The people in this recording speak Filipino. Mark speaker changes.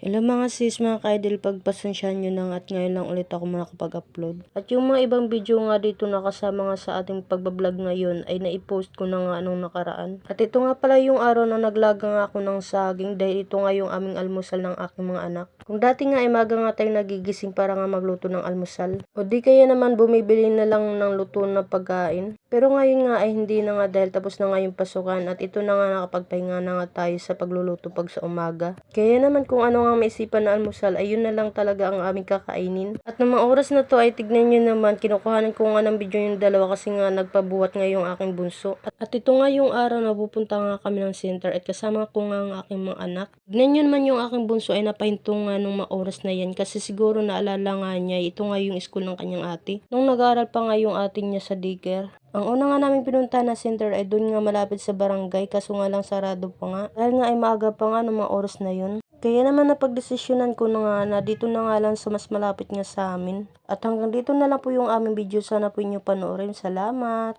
Speaker 1: Hello mga sis, mga ka-idol, pagpasensyahan nyo na nga at ngayon lang ulit ako makapag-upload. At yung mga ibang video nga dito nakasama nga sa ating pagbablog ngayon ay naipost ko na nga anong nakaraan. At ito nga pala yung araw na naglaga nga ako ng saging dahil ito nga yung aming almusal ng aking mga anak. Kung dati nga ay maga nga tayong nagigising para nga magluto ng almusal. O di kaya naman bumibili na lang ng luto na pagkain. Pero ngayon nga ay hindi na nga dahil tapos na nga yung pasukan at ito na nga nakapagpahinga na nga tayo sa pagluluto pag sa umaga. Kaya naman kung ano nga maisipan na almusal ay yun na lang talaga ang aming kakainin. At ng mga oras na to ay tignan nyo naman, kinukuhanan ko nga ng video yung dalawa kasi nga nagpabuhat nga yung aking bunso. At ito nga yung araw na pupunta nga kami ng center at kasama ko nga ang aking mga anak. Tignan nyo naman yung aking bunso ay napahinto nga nung mga oras na yan kasi siguro naalala nga niya ito nga yung school ng kanyang ate. Nung nag-aaral pa nga yung ate niya sa daycare. Ang una nga namin pinunta na center ay doon nga malapit sa barangay kaso nga lang sarado pa nga. Dahil nga ay maaga pa nga ng mga oras na yun. Kaya naman napagdesisyonan ko na nga na dito na nga lang sa mas malapit nga sa amin. At hanggang dito na lang po yung aming video. Sana po inyo panoorin. Salamat!